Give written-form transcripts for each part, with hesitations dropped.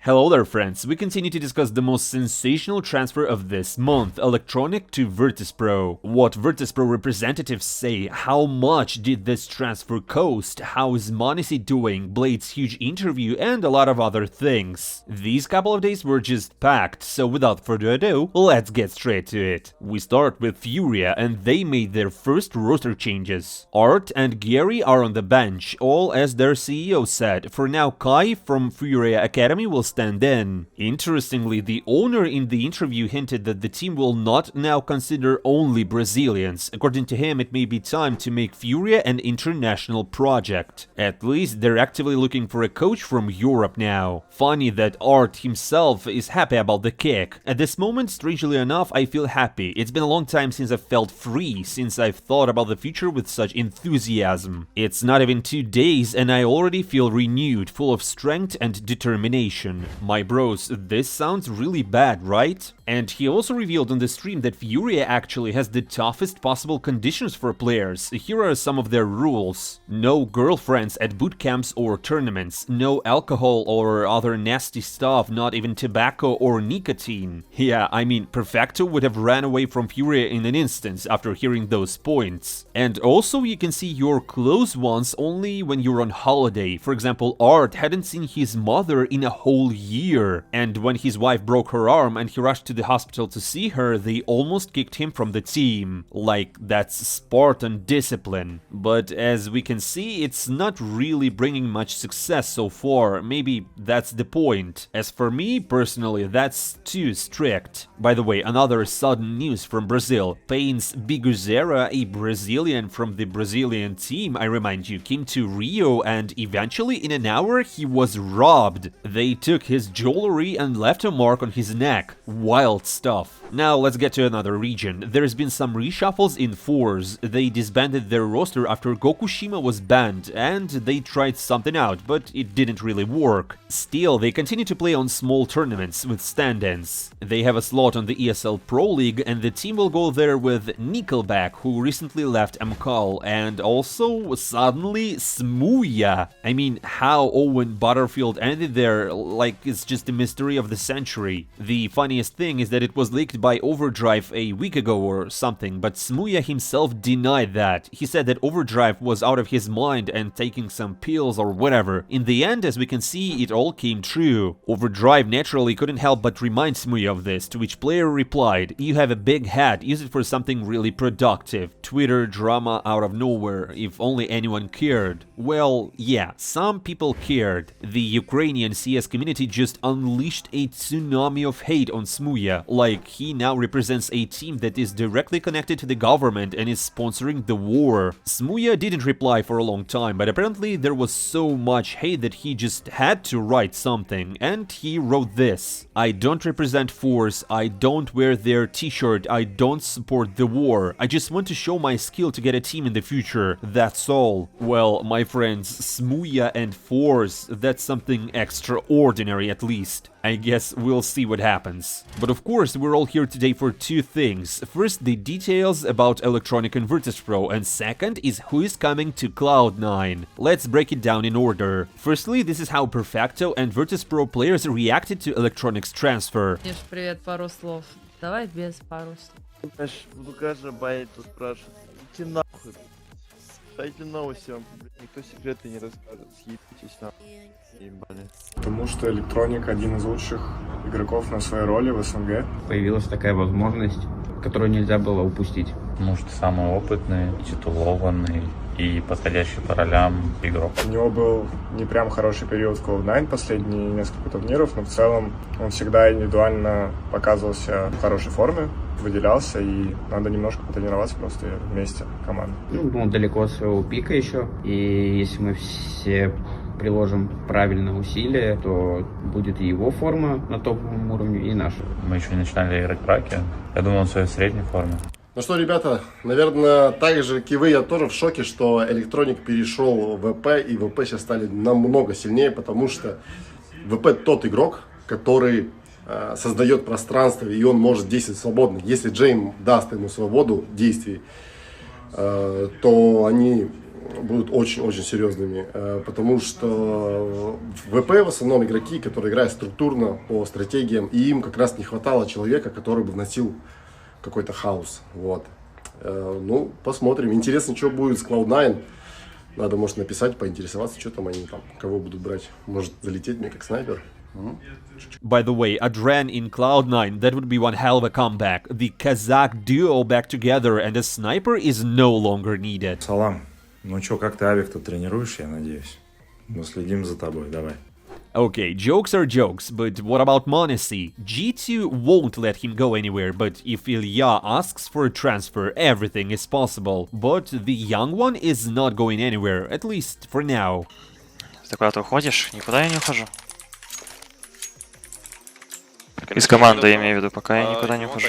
Hello there friends, we continue to discuss the most sensational transfer of this month, Electronic to Virtus.pro. What Virtus.pro representatives say, how much did this transfer cost, how is M0NESY doing, Blade's huge interview, and a lot of other things. These couple of days were just packed, so without further ado, let's get straight to it. We start with Furia, and they made their first roster changes. Art and Gary are on the bench, all as their CEO said. For now, Kai from Furia Academy will stand in. Interestingly, the owner in the interview hinted that the team will not now consider only Brazilians. According to him, it may be time to make Furia an international project. At least they're actively looking for a coach from Europe now. Funny that Art himself is happy about the kick. At this moment, strangely enough, I feel happy. It's been a long time since I've felt free, since I've thought about the future with such enthusiasm. It's not even 2 days and I already feel renewed, full of strength and determination. My bros, this sounds really bad, right? And he also revealed on the stream that Furia actually has the toughest possible conditions for players. Here are some of their rules. No girlfriends at boot camps or tournaments, no alcohol or other nasty stuff, not even tobacco or nicotine. Yeah, I mean, Perfecto would have ran away from Furia in an instant after hearing those points. And also you can see your close ones only when you're on holiday. For example, Art hadn't seen his mother in a whole year, and when his wife broke her arm and he rushed to the hospital to see her, they almost kicked him from the team. Like, that's Spartan discipline. But as we can see, it's not really bringing much success so far. Maybe that's the point. As for me, personally, that's too strict. By the way, another sudden news from Brazil. Pain's Biguzera, a Brazilian from the Brazilian team, I remind you, came to Rio and eventually in an hour he was robbed. They took his jewelry and left a mark on his neck. Wild stuff. Now let's get to another region. There's been some reshuffles in fours. They disbanded their roster after Gokushima was banned, and they tried something out, but it didn't really work. Still, they continue to play on small tournaments with stand-ins. They have a slot on the ESL Pro League, and the team will go there with Nickelback, who recently left M0NESY, and also, suddenly, Smooya. I mean, how Owen Butterfield ended there, like it's just a mystery of the century. The funniest thing is that it was leaked by Overdrive a week ago or something, but Smooya himself denied that. He said that Overdrive was out of his mind and taking some pills or whatever. In the end, as we can see, it all came true. Overdrive naturally couldn't help but remind Smooya of this, to which player replied, "You have a big head, use it for something really productive. Twitter drama out of nowhere, if only anyone cared." Well, yeah, some people cared. The Ukrainian CS community just unleashed a tsunami of hate on Smooya, like he now represents a team that is directly connected to the government and is sponsoring the war. Smooya didn't reply for a long time, but apparently there was so much hate that he just had to write something, and he wrote this: "I don't represent Force, I don't wear their t-shirt, I don't support the war. I just want to show my skill to get a team in the future, that's all." Well, my friends, Smooya and Force, that's something extraordinary at least. I guess we'll see what happens. But of course, we're all here today for two things. First, the details about Electronic and Virtus.pro, and second is who is coming to CLOUD9. Let's break it down in order. Firstly, this is how Perfecto and Virtus.pro players reacted to Electronic's transfer. Привет, пару слов. Давай без пару слов. Лукаша боит спрашивать. Идите нахуй. Дайте новости, вам никто секреты не расскажет. Съебитесь нахуй. Ебали. Потому что Electronic один из лучших игроков на своей роли в СНГ. Появилась такая возможность, которую нельзя было упустить. Потому что самый опытный, титулованный и подходящий по ролям игрок. У него был не прям хороший период в CLOUD9, последние несколько турниров, но в целом он всегда индивидуально показывался в хорошей форме, выделялся, и надо немножко потренироваться просто вместе, команда. Ну, далеко от своего пика еще, и если мы все приложим правильное усилие, то будет и его форма на топовом уровне, и наша. Мы еще не начинали играть в раке. Я думал, он в своей средней форме. Ну что, ребята, наверное, так же, как и вы, я тоже в шоке, что Electronic перешел в ВП, и ВП сейчас стали намного сильнее, потому что ВП тот игрок, который создает пространство, и он может действовать свободно. Если Джейм даст ему свободу действий, то они будут очень-очень серьезными, потому что в ВП в основном игроки, которые играют структурно по стратегиям, и им как раз не хватало человека, который бы вносил какой-то хаос. Вот. Ну, посмотрим. Интересно, что будет с Cloud9. Надо, может, написать, поинтересоваться, что там они там, кого будут брать. Может, залететь мне как снайпер. By the way, Adren in Cloud9, that would be one hell of a comeback. The Kazakh duo back together and a sniper is no longer needed. Салам. Ну чё, как ты авик тут тренируешь, я надеюсь? Мы следим за тобой, давай. Okay, jokes are jokes, but what about M0NESY? G2 won't let him go anywhere, but if Ilya asks for a transfer, everything is possible. But the young one is not going anywhere, at least for now. Ты куда-то уходишь? Никуда я не ухожу. Из команды, я имею в виду, пока я никуда не ухожу.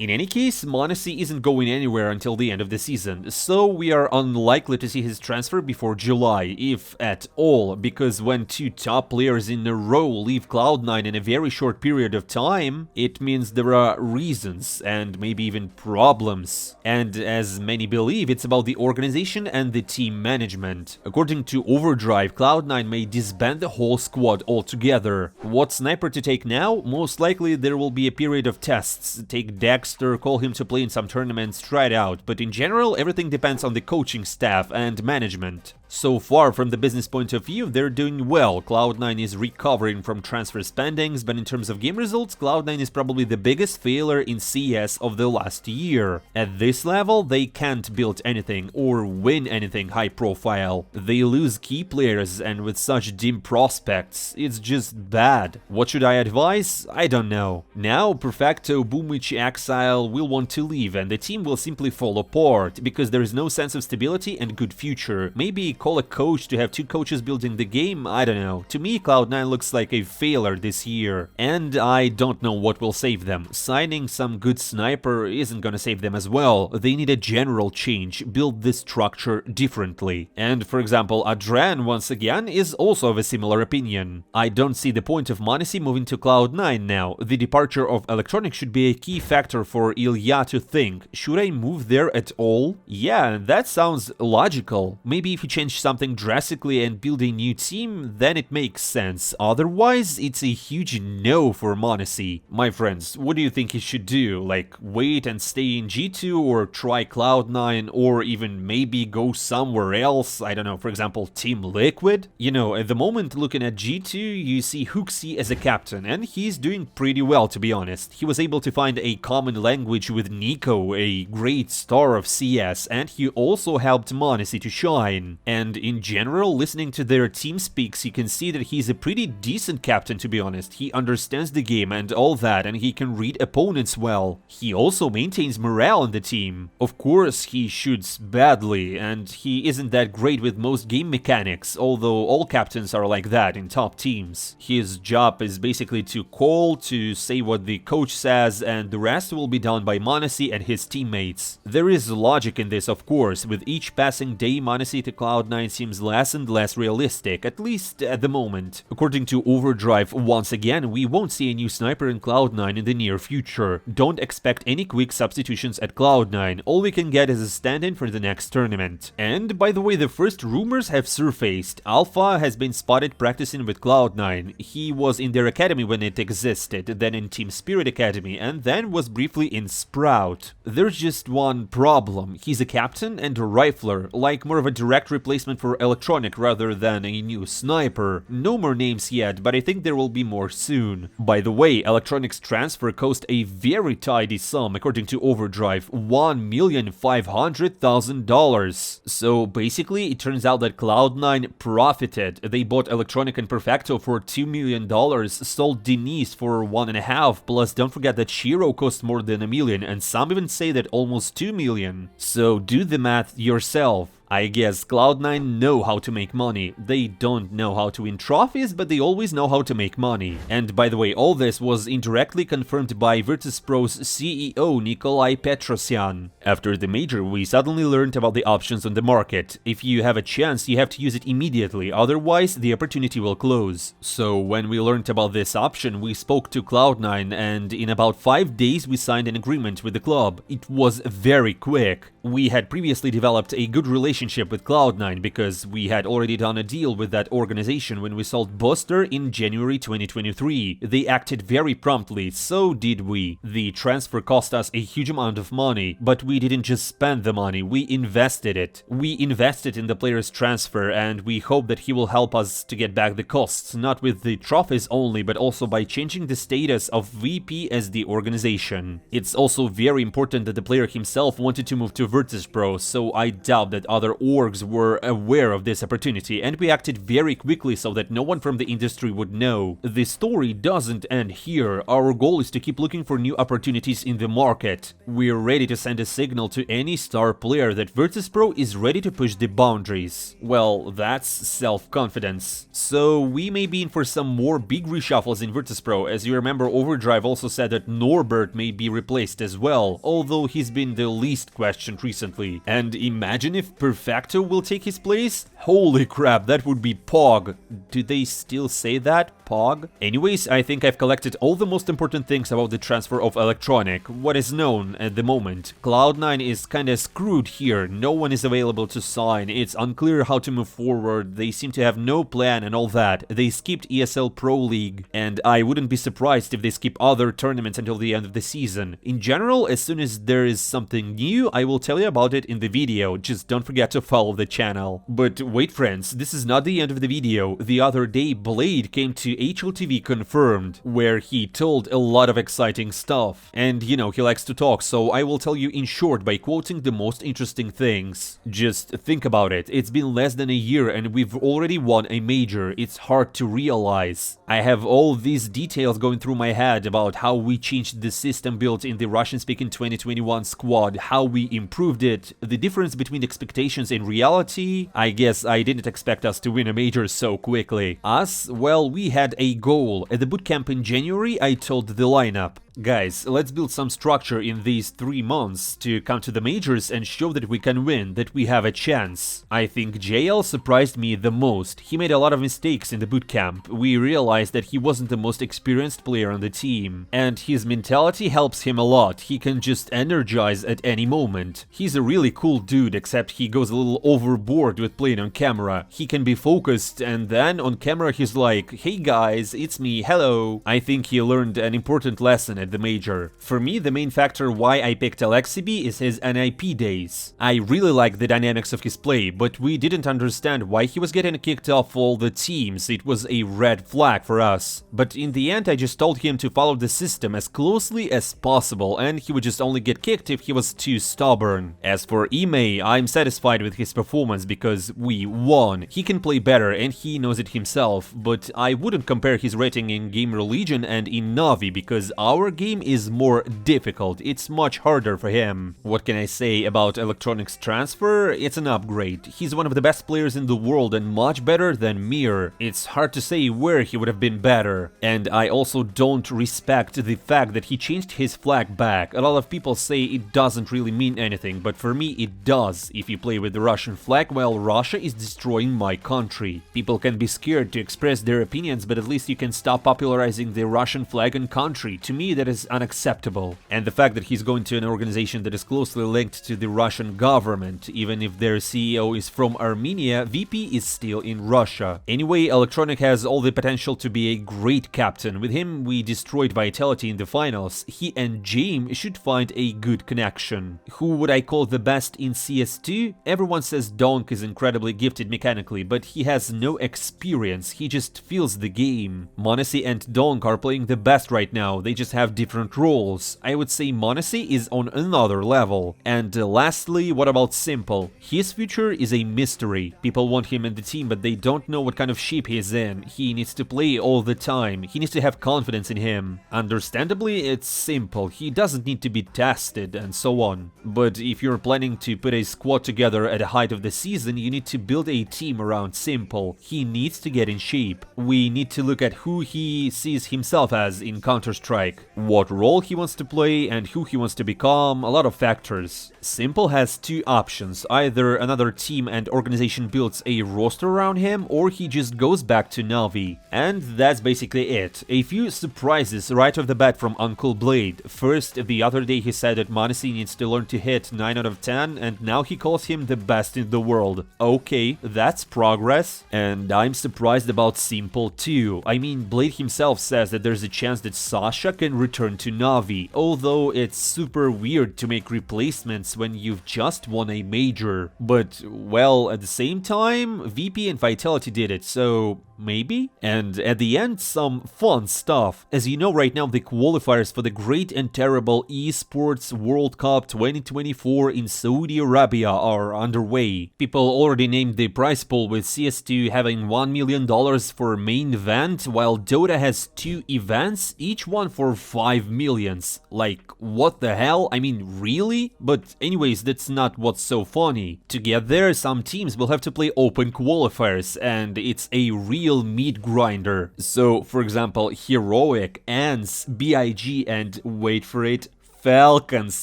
In any case, M0NESY isn't going anywhere until the end of the season, so we are unlikely to see his transfer before July, if at all, because when two top players in a row leave Cloud9 in a very short period of time, it means there are reasons, and maybe even problems. And as many believe, it's about the organization and the team management. According to Overdrive, Cloud9 may disband the whole squad altogether. What sniper to take now? Most likely there will be a period of tests. Take Dexter, call him to play in some tournaments, try it out. But in general, everything depends on the coaching staff and management. So far, from the business point of view, they're doing well. Cloud9 is recovering from transfer spendings, but in terms of game results, Cloud9 is probably the biggest failure in CS of the last year. At this level, they can't build anything or win anything high profile. They lose key players, and with such dim prospects, it's just bad. What should I advise? I don't know. Now, Perfecto, Boomich, Exile will want to leave, and the team will simply fall apart, because there is no sense of stability and good future. Maybe call a coach to have two coaches building the game, I don't know. To me, Cloud9 looks like a failure this year, and I don't know what will save them. Signing some good sniper isn't gonna save them as well. They need a general change, build this structure differently. And for example, Adren, once again, is also of a similar opinion. I don't see the point of M0NESY moving to Cloud9 now. The departure of Electronic should be a key factor for Ilya to think, should I move there at all? Yeah, that sounds logical. Maybe if you change something drastically and build a new team, then it makes sense. Otherwise, it's a huge no for M0NESY. My friends, what do you think he should do? Like, wait and stay in G2, or try Cloud9, or even maybe go somewhere else? I don't know, for example, Team Liquid? You know, at the moment, looking at G2, you see HooXi as a captain, and he's doing pretty well, to be honest. He was able to find a common language with Nico, a great star of CS, and he also helped M0NESY to shine. And in general, listening to their team speaks, you can see that he's a pretty decent captain, to be honest. He understands the game and all that, and he can read opponents well. He also maintains morale in the team. Of course, he shoots badly, and he isn't that great with most game mechanics, although all captains are like that in top teams. His job is basically to call, to say what the coach says, and the rest will be done by M0NESY and his teammates. There is logic in this, of course. With each passing day, M0NESY to Cloud9 seems less and less realistic, at least at the moment. According to Overdrive, once again, we won't see a new sniper in Cloud9 in the near future. Don't expect any quick substitutions at Cloud9, all we can get is a stand-in for the next tournament. And, by the way, the first rumors have surfaced. Alpha has been spotted practicing with Cloud9. He was in their academy when it existed, then in Team Spirit Academy, and then was briefly in Sprout. There's just one problem. He's a captain and a rifler, like more of a direct replacement for Electronic rather than a new sniper. No more names yet, but I think there will be more soon. By the way, Electronic's transfer cost a very tidy sum, according to Overdrive, $1,500,000. So basically, it turns out that Cloud9 profited. They bought Electronic and Perfecto for $2 million, sold Denise for 1.5, plus don't forget that Shiro cost more than $1 million, and some even say that almost $2 million. So do the math yourself. I guess Cloud9 know how to make money. They don't know how to win trophies, but they always know how to make money. And by the way, all this was indirectly confirmed by Virtus.pro's CEO Nikolai Petrosyan. After the major, we suddenly learned about the options on the market. If you have a chance, you have to use it immediately, otherwise the opportunity will close. So when we learned about this option, we spoke to Cloud9, and in about 5 days we signed an agreement with the club. It was very quick. We had previously developed a good relationship with Cloud9 because we had already done a deal with that organization when we sold Booster in January 2023. They acted very promptly, so did we. The transfer cost us a huge amount of money, but we didn't just spend the money, we invested it. We invested in the player's transfer, and we hope that he will help us to get back the costs, not with the trophies only, but also by changing the status of VP as the organization. It's also very important that the player himself wanted to move to Virtus.pro, so I doubt that other orgs were aware of this opportunity, and we acted very quickly so that no one from the industry would know. The story doesn't end here. Our goal is to keep looking for new opportunities in the market. We're ready to send a signal to any star player that Virtus.pro is ready to push the boundaries. Well, that's self-confidence. So we may be in for some more big reshuffles in Virtus.pro. As you remember, Overdrive also said that Norbert may be replaced as well, although he's been the least questioned recently. And imagine if Perfecto will take his place? Holy crap, that would be Pog. Do they still say that? Pog? Anyways, I think I've collected all the most important things about the transfer of Electronic, what is known at the moment. Cloud9 is kinda screwed here, no one is available to sign, it's unclear how to move forward, they seem to have no plan and all that. They skipped ESL Pro League, and I wouldn't be surprised if they skip other tournaments until the end of the season. In general, as soon as there is something new, I will tell you about it in the video, just don't forget to follow the channel. But wait friends, this is not the end of the video. The other day, Blade came to HLTV Confirmed, where he told a lot of exciting stuff. And you know, he likes to talk, so I will tell you in short by quoting the most interesting things. Just think about it, it's been less than a year and we've already won a major, it's hard to realize. I have all these details going through my head about how we changed the system built in the Russian-speaking 2021 squad, how we improved it, the difference between expectations and reality. I guess I didn't expect us to win a major so quickly. Us? Well, we had a goal. At the bootcamp in January, I told the lineup, guys, let's build some structure in these 3 months to come to the majors and show that we can win, that we have a chance. I think JL surprised me the most. He made a lot of mistakes in the bootcamp. We realized that he wasn't the most experienced player on the team, and his mentality helps him a lot. He can just energize at any moment. He's a really cool dude, except he goes a little overboard with playing on camera. He can be focused, and then on camera he's like, hey guys, it's me, hello. I think he learned an important lesson at the major. For me, the main factor why I picked Elec is his NIP days. I really like the dynamics of his play, but we didn't understand why he was getting kicked off all the teams. It was a red flag for us. But in the end, I just told him to follow the system as closely as possible, and he would just only get kicked if he was too stubborn. As for Ime, I'm satisfied with his performance because we won. He can play better and he knows it himself, but I wouldn't compare his rating in Gamer Legion and in Navi because our game is more difficult, it's much harder for him. What can I say about Electronic's transfer? It's an upgrade. He's one of the best players in the world and much better than Mir. It's hard to say where he would have been better. And I also don't respect the fact that he changed his flag back. A lot of people say it doesn't really mean anything, but for me it does. If you play with the Russian flag, well, Russia is destroying my country. People can be scared to express their opinions, but at least you can stop popularizing the Russian flag and country. To me, that is unacceptable. And the fact that he's going to an organization that is closely linked to the Russian government, even if their CEO is from Armenia, VP is still in Russia. Anyway, Electronic has all the potential to be a great captain. With him, we destroyed Vitality in the finals. He and James should find a good connection. Who would I call the best in CS2? Everyone says Donk is incredibly gifted mechanically, but he has no experience, he just feels the game. M0NESY and Donk are playing the best right now, they just have different roles. I would say M0NESY is on another level. And lastly, what about s1MPLE? His future is a mystery. People want him in the team, but they don't know what kind of shape he's in. He needs to play all the time, he needs to have confidence in him. Understandably, it's simple, he doesn't need to be tested and so on. But if you're planning to put a squad together at the height of the season, you need to build a team around s1MPLE. He needs to get in shape. We need to look at who he sees himself as in Counter-Strike, what role he wants to play and who he wants to become, a lot of factors. Simple has two options: either another team and organization builds a roster around him, or he just goes back to Navi. And that's basically it. A few surprises right off the bat from Uncle Blade. First, the other day he said that M0NESY needs to learn to hit 9 out of 10, and now he calls him the best in the world. Okay, that's progress. And I'm surprised about Simple too. I mean, Blade himself says that there's a chance that Sasha can return to Navi, although it's super weird to make replacements when you've just won a major. But, well, at the same time, VP and Vitality did it, so maybe? And at the end, some fun stuff. As you know, right now the qualifiers for the great and terrible Esports World Cup 2024 in Saudi Arabia are underway. People already named the prize pool, with CS2 having $1 million for main event, while Dota has 2 events, each one for 5 millions. Like, what the hell? I mean, really? But anyways, that's not what's so funny. To get there, some teams will have to play open qualifiers, and it's a real meat grinder. So, for example, Heroic, ANS, BIG, and wait for it, Falcons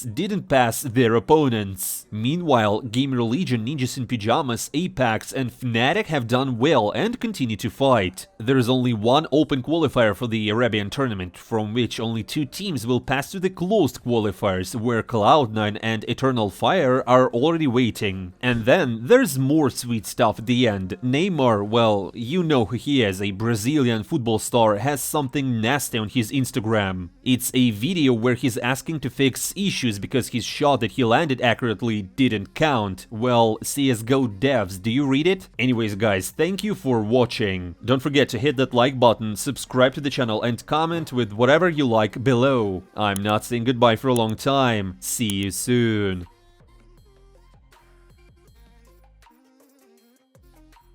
didn't pass their opponents. Meanwhile, Gamer Legion, Ninjas in Pyjamas, Apex, and Fnatic have done well and continue to fight. There is only one open qualifier for the Arabian tournament, from which only 2 teams will pass to the closed qualifiers, where Cloud9 and Eternal Fire are already waiting. And then there's more sweet stuff at the end. Neymar, well, you know who he is, a Brazilian football star, has something nasty on his Instagram. It's a video where he's asking to fix issues because his shot that he landed accurately didn't count. Well, CSGO devs, do you read it? Anyways guys, thank you for watching. Don't forget to hit that like button, subscribe to the channel and comment with whatever you like below. I'm not saying goodbye for a long time. See you soon.